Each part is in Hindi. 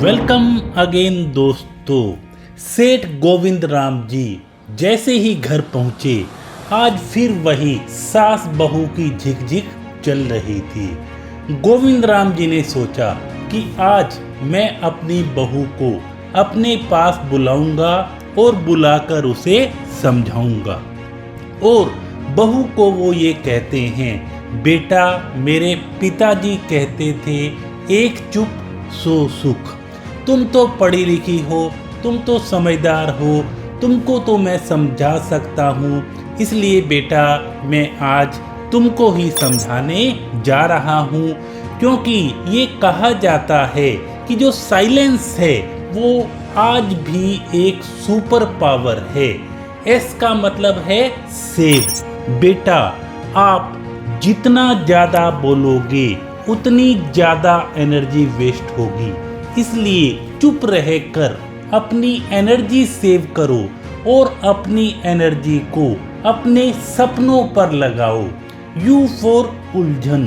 वेलकम अगेन दोस्तों। सेठ गोविंद राम जी जैसे ही घर पहुंचे, आज फिर वही सास बहू की झिकझिक चल रही थी। गोविंद राम जी ने सोचा कि आज मैं अपनी बहू को अपने पास बुलाऊंगा और बुलाकर उसे समझाऊंगा। और बहू को वो ये कहते हैं, बेटा मेरे पिताजी कहते थे एक चुप सो सुख। तुम तो पढ़ी लिखी हो, तुम तो समझदार हो, तुमको तो मैं समझा सकता हूँ, इसलिए बेटा मैं आज तुमको ही समझाने जा रहा हूँ। क्योंकि ये कहा जाता है कि जो साइलेंस है वो आज भी एक सुपर पावर है। एस का मतलब है सेव। बेटा आप जितना ज़्यादा बोलोगे उतनी ज़्यादा एनर्जी वेस्ट होगी, इसलिए चुप रहकर अपनी एनर्जी सेव करो और अपनी एनर्जी को अपने सपनों पर लगाओ। यू फॉर उलझन।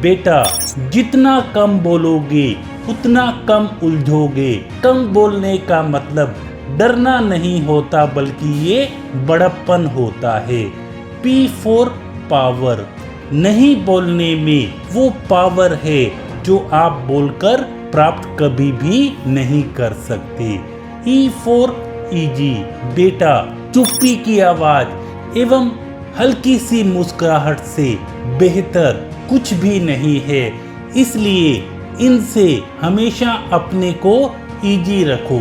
बेटा जितना कम बोलोगे उतना कम उलझोगे। कम बोलने का मतलब डरना नहीं होता, बल्कि ये बड़प्पन होता है। P for power. नहीं बोलने में वो पावर है जो आप बोलकर प्राप्त कभी भी नहीं कर सकते। E for easy. बेटा चुप्पी की आवाज एवं हल्की सी मुस्कुराहट से बेहतर कुछ भी नहीं है, इसलिए इनसे हमेशा अपने को इजी रखो।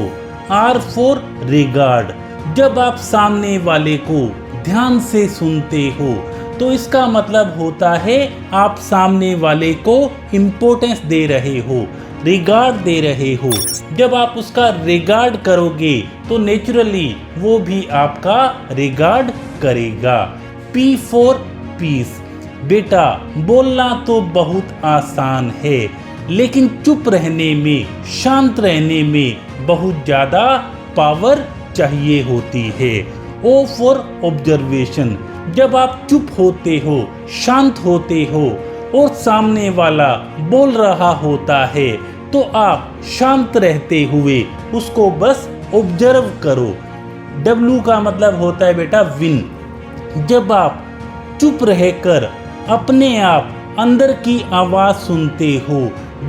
R for regard. जब आप सामने वाले को ध्यान से सुनते हो तो इसका मतलब होता है आप सामने वाले को इम्पोर्टेंस दे रहे हो, रिगार्ड दे रहे हो। जब आप उसका रिगार्ड करोगे तो नेचुरली वो भी आपका रिगार्ड करेगा। P for piece. बेटा बोलना तो बहुत आसान है, लेकिन चुप रहने में, शांत रहने में बहुत ज़्यादा पावर चाहिए होती है। O for observation. जब आप चुप होते हो, शांत होते हो और सामने वाला बोल रहा होता है तो आप शांत रहते हुए उसको बस ऑब्जर्व करो। डब्ल्यू का मतलब होता है बेटा विन। जब आप चुप रहकर अपने आप अंदर की आवाज़ सुनते हो,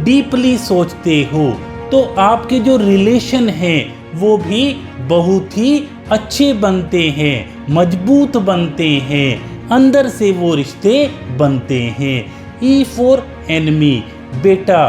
डीपली सोचते हो, तो आपके जो रिलेशन हैं वो भी बहुत ही अच्छे बनते हैं, मजबूत बनते हैं, अंदर से वो रिश्ते बनते हैं। E for enemy. बेटा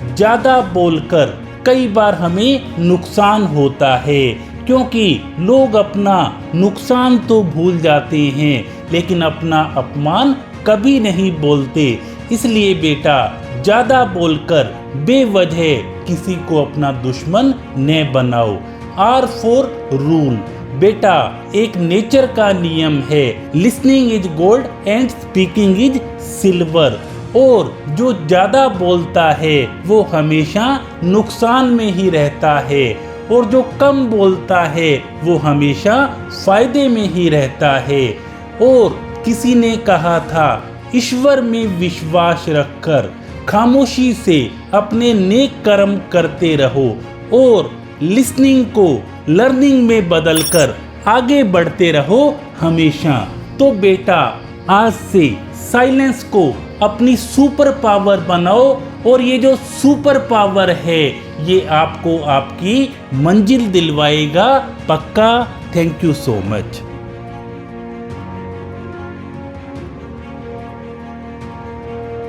ज़्यादा बोलकर कई बार हमें नुकसान होता है, क्योंकि लोग अपना नुकसान तो भूल जाते हैं लेकिन अपना अपमान कभी नहीं बोलते। इसलिए बेटा ज़्यादा बोलकर बेवजह किसी को अपना दुश्मन न बनाओ। R for rule. बेटा एक नेचर का नियम है, listening is gold and speaking is silver. और जो ज़्यादा बोलता है वो हमेशा नुकसान में ही रहता है, और जो कम बोलता है वो हमेशा फायदे में ही रहता है। और किसी ने कहा था, ईश्वर में विश्वास रखकर खामोशी से अपने नेक कर्म करते रहो और लिसनिंग को लर्निंग में बदलकर आगे बढ़ते रहो हमेशा। तो बेटा आज से साइलेंस को अपनी सुपर पावर बनाओ, और ये जो सुपर पावर है ये आपको आपकी मंजिल दिलवाएगा, पक्का। Thank you so much.